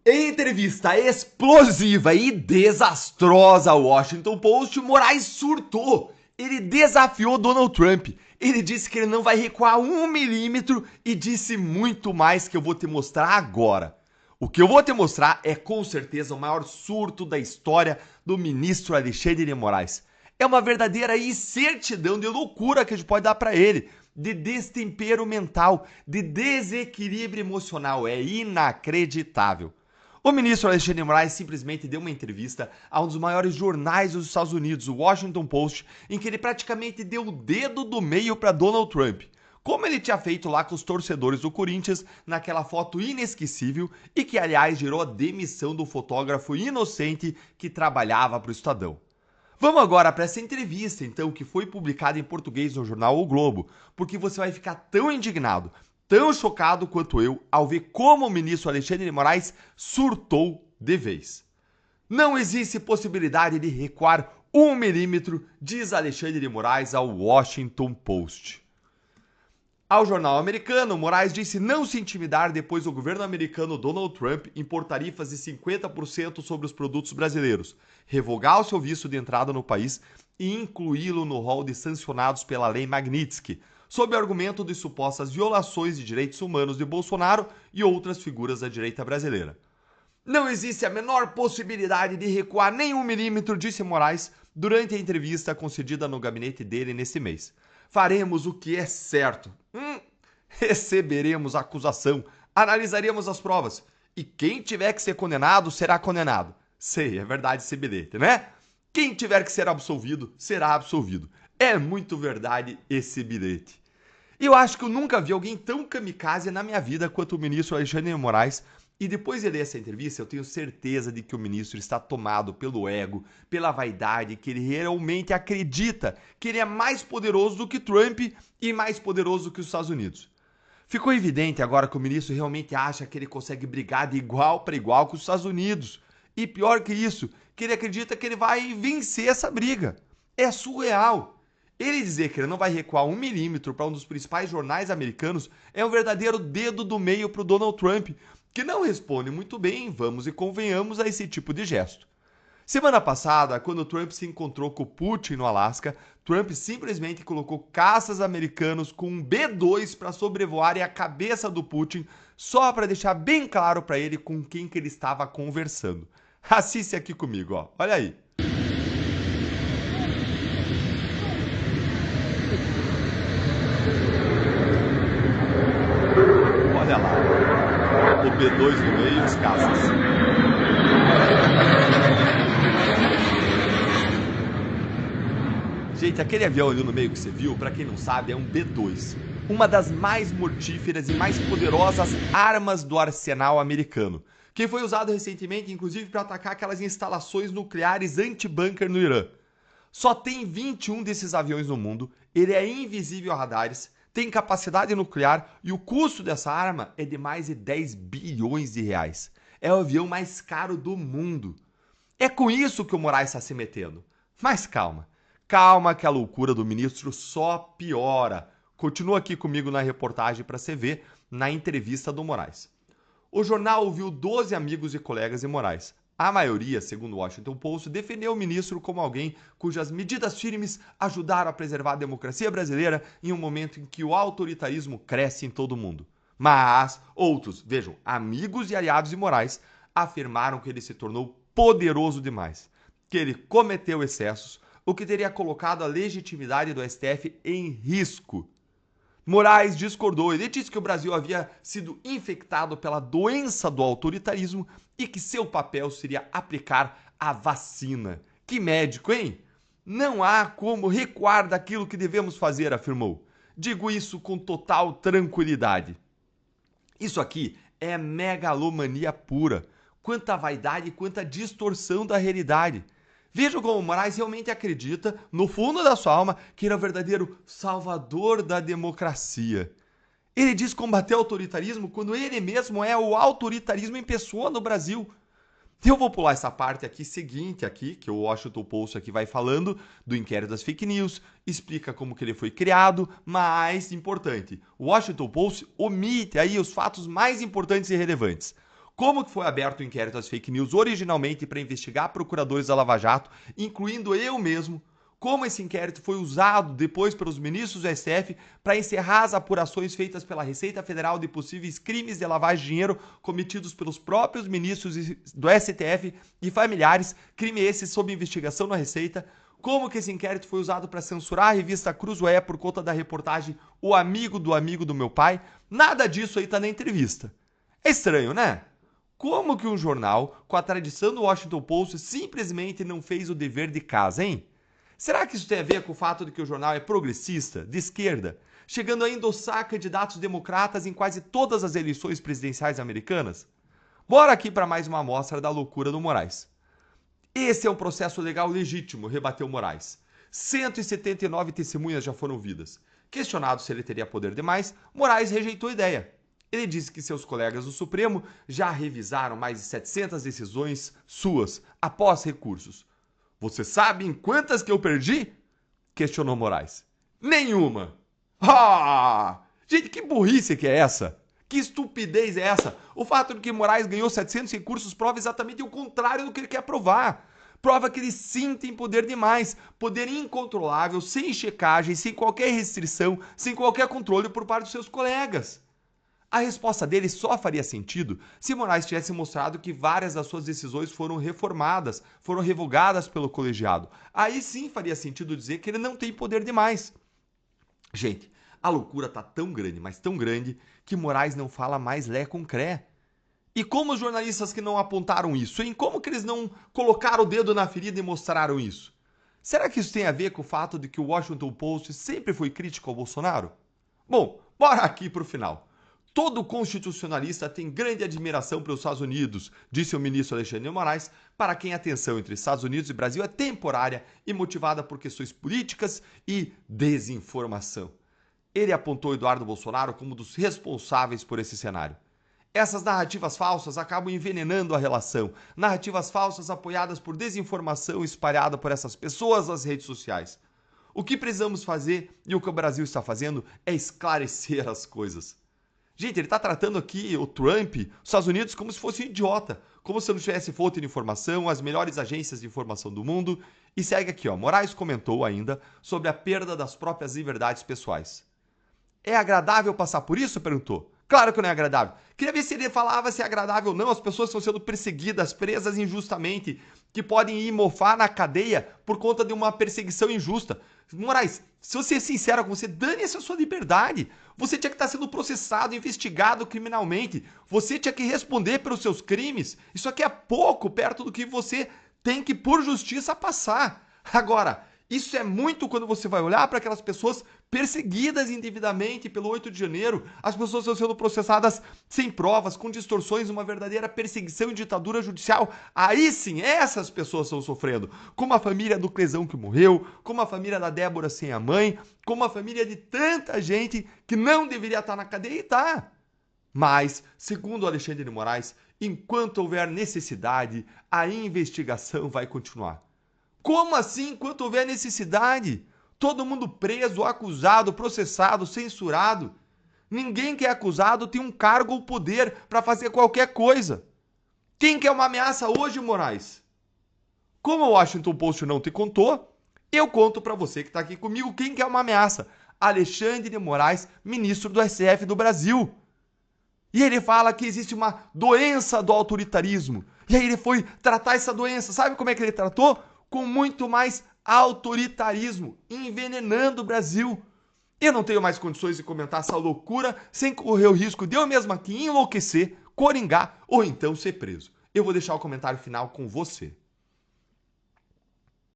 Em entrevista explosiva e desastrosa ao Washington Post, Moraes surtou. Ele desafiou Donald Trump. Ele disse que ele não vai recuar 1 milímetro e disse muito mais que eu vou te mostrar agora. O que eu vou te mostrar é com certeza o maior surto da história do ministro Alexandre de Moraes. É uma verdadeira incertidão de loucura que a gente pode dar para ele, de destempero mental, de desequilíbrio emocional. É inacreditável. O ministro Alexandre de Moraes simplesmente deu uma entrevista a um dos maiores jornais dos Estados Unidos, o Washington Post, em que ele praticamente deu o dedo do meio para Donald Trump, como ele tinha feito lá com os torcedores do Corinthians naquela foto inesquecível e que, aliás, gerou a demissão do fotógrafo inocente que trabalhava para o Estadão. Vamos agora para essa entrevista, então, que foi publicada em português no jornal O Globo, porque você vai ficar tão indignado, tão chocado quanto eu ao ver como o ministro Alexandre de Moraes surtou de vez. Não existe possibilidade de recuar 1 milímetro, diz Alexandre de Moraes ao Washington Post. Ao jornal americano, Moraes disse não se intimidar depois do governo americano Donald Trump impor tarifas de 50% sobre os produtos brasileiros, revogar o seu visto de entrada no país e incluí-lo no rol de sancionados pela lei Magnitsky, sob o argumento de supostas violações de direitos humanos de Bolsonaro e outras figuras da direita brasileira. Não existe a menor possibilidade de recuar nem 1 milímetro, disse Moraes durante a entrevista concedida no gabinete dele nesse mês. Faremos o que é certo. Receberemos a acusação, analisaremos as provas e quem tiver que ser condenado, será condenado. Sei, é verdade esse bilhete, né? Quem tiver que ser absolvido, será absolvido. É muito verdade esse bilhete. E eu acho que eu nunca vi alguém tão kamikaze na minha vida quanto o ministro Alexandre de Moraes. E depois de ler essa entrevista, eu tenho certeza de que o ministro está tomado pelo ego, pela vaidade, que ele realmente acredita que ele é mais poderoso do que Trump e mais poderoso do que os Estados Unidos. Ficou evidente agora que o ministro realmente acha que ele consegue brigar de igual para igual com os Estados Unidos. E pior que isso, que ele acredita que ele vai vencer essa briga. É surreal. Ele dizer que ele não vai recuar 1 milímetro para um dos principais jornais americanos é um verdadeiro dedo do meio para o Donald Trump, que não responde muito bem, vamos e convenhamos, a esse tipo de gesto. Semana passada, quando Trump se encontrou com Putin no Alasca, Trump simplesmente colocou caças americanos com um B-2 para sobrevoarem a cabeça do Putin, só para deixar bem claro para ele com quem que ele estava conversando. Assiste aqui comigo, ó. Olha aí. Olha lá. O B2 no meio e os caças. Gente, aquele avião ali no meio que você viu, para quem não sabe, é um B-2. Uma das mais mortíferas e mais poderosas armas do arsenal americano, que foi usado recentemente, inclusive, para atacar aquelas instalações nucleares anti-bunker no Irã. Só tem 21 desses aviões no mundo, ele é invisível a radares, tem capacidade nuclear e o custo dessa arma é de mais de 10 bilhões de reais. É o avião mais caro do mundo. É com isso que o Moraes está se metendo. Mas calma, calma que a loucura do ministro só piora. Continua aqui comigo na reportagem para você ver na entrevista do Moraes. O jornal ouviu 12 amigos e colegas de Moraes. A maioria, segundo o Washington Post, defendeu o ministro como alguém cujas medidas firmes ajudaram a preservar a democracia brasileira em um momento em que o autoritarismo cresce em todo o mundo. Mas outros, vejam, amigos e aliados de Moraes, afirmaram que ele se tornou poderoso demais, que ele cometeu excessos, o que teria colocado a legitimidade do STF em risco. Moraes discordou. Ele disse que o Brasil havia sido infectado pela doença do autoritarismo e que seu papel seria aplicar a vacina. Que médico, hein? Não há como recuar daquilo que devemos fazer, afirmou. Digo isso com total tranquilidade. Isso aqui é megalomania pura. Quanta vaidade e quanta distorção da realidade. Vejam como Moraes realmente acredita, no fundo da sua alma, que ele é o verdadeiro salvador da democracia. Ele diz combater o autoritarismo quando ele mesmo é o autoritarismo em pessoa no Brasil. Eu vou pular essa parte aqui seguinte, aqui, que o Washington Post aqui vai falando do inquérito das fake news, explica como que ele foi criado, mas importante, o Washington Post omite aí os fatos mais importantes e relevantes. como que foi aberto o inquérito às fake news originalmente para investigar procuradores da Lava Jato, incluindo eu mesmo, como esse inquérito foi usado depois pelos ministros do STF para encerrar as apurações feitas pela Receita Federal de possíveis crimes de lavagem de dinheiro cometidos pelos próprios ministros do STF e familiares, crime esse sob investigação na Receita, como que esse inquérito foi usado para censurar a revista Cruzoé por conta da reportagem O Amigo do Meu Pai. Nada disso aí tá na entrevista. É estranho, né? Como que um jornal com a tradição do Washington Post simplesmente não fez o dever de casa, hein? Será que isso tem a ver com o fato de que o jornal é progressista, de esquerda, chegando a endossar candidatos democratas em quase todas as eleições presidenciais americanas? Bora aqui para mais uma amostra da loucura do Moraes. Esse é um processo legal legítimo, rebateu Moraes. 179 testemunhas já foram ouvidas. Questionado se ele teria poder demais, Moraes rejeitou a ideia. Ele disse que seus colegas do Supremo já revisaram mais de 700 decisões suas após recursos. Você sabe em quantas que eu perdi? Questionou Moraes. Nenhuma. Ah! Gente, que burrice que é essa? Que estupidez é essa? O fato de que Moraes ganhou 700 recursos prova exatamente o contrário do que ele quer provar. Prova que ele sim tem poder demais, poder incontrolável, sem checagem, sem qualquer restrição, sem qualquer controle por parte dos seus colegas. A resposta dele só faria sentido se Moraes tivesse mostrado que várias das suas decisões foram reformadas, foram revogadas pelo colegiado. Aí sim faria sentido dizer que ele não tem poder demais. Gente, a loucura tá tão grande, mas tão grande, que Moraes não fala mais lé com cré. E como os jornalistas que não apontaram isso, hein? Como que eles não colocaram o dedo na ferida e mostraram isso? Será que isso tem a ver com o fato de que o Washington Post sempre foi crítico ao Bolsonaro? Bom, bora aqui pro final. Todo constitucionalista tem grande admiração pelos Estados Unidos, disse o ministro Alexandre de Moraes, para quem a tensão entre Estados Unidos e Brasil é temporária e motivada por questões políticas e desinformação. Ele apontou Eduardo Bolsonaro como um dos responsáveis por esse cenário. Essas narrativas falsas acabam envenenando a relação, narrativas falsas apoiadas por desinformação espalhada por essas pessoas nas redes sociais. O que precisamos fazer e o que o Brasil está fazendo é esclarecer as coisas. Gente, ele está tratando aqui o Trump, os Estados Unidos, como se fosse um idiota, como se não tivesse fonte de informação, as melhores agências de informação do mundo. E segue aqui, ó, Moraes comentou ainda sobre a perda das próprias liberdades pessoais. É agradável passar por isso? Perguntou. Claro que não é agradável. Queria ver se ele falava se é agradável ou não. As pessoas estão sendo perseguidas, presas injustamente, que podem ir mofar na cadeia por conta de uma perseguição injusta. Moraes, se eu ser sincero com você, dane-se a sua liberdade. Você tinha que estar sendo processado, investigado criminalmente. Você tinha que responder pelos seus crimes. Isso aqui é pouco perto do que você tem que, por justiça, passar. Agora, isso é muito quando você vai olhar para aquelas pessoas perseguidas indevidamente pelo 8 de janeiro. As pessoas estão sendo processadas sem provas, com distorções, uma verdadeira perseguição e ditadura judicial. Aí sim, essas pessoas estão sofrendo. Como a família do Clesão que morreu, como a família da Débora sem a mãe, como a família de tanta gente que não deveria estar na cadeia e está. Mas, segundo Alexandre de Moraes, enquanto houver necessidade, a investigação vai continuar. Como assim, enquanto houver necessidade? Todo mundo preso, acusado, processado, censurado. Ninguém que é acusado tem um cargo ou poder para fazer qualquer coisa. Quem que é uma ameaça hoje, Moraes? Como o Washington Post não te contou, eu conto para você que está aqui comigo quem que é uma ameaça. Alexandre de Moraes, ministro do STF do Brasil. E ele fala que existe uma doença do autoritarismo. E aí ele foi tratar essa doença. Sabe como é que ele tratou? Com muito mais autoritarismo, envenenando o Brasil. Eu não tenho mais condições de comentar essa loucura sem correr o risco de eu mesmo aqui enlouquecer, coringar ou então ser preso. Eu vou deixar o comentário final com você.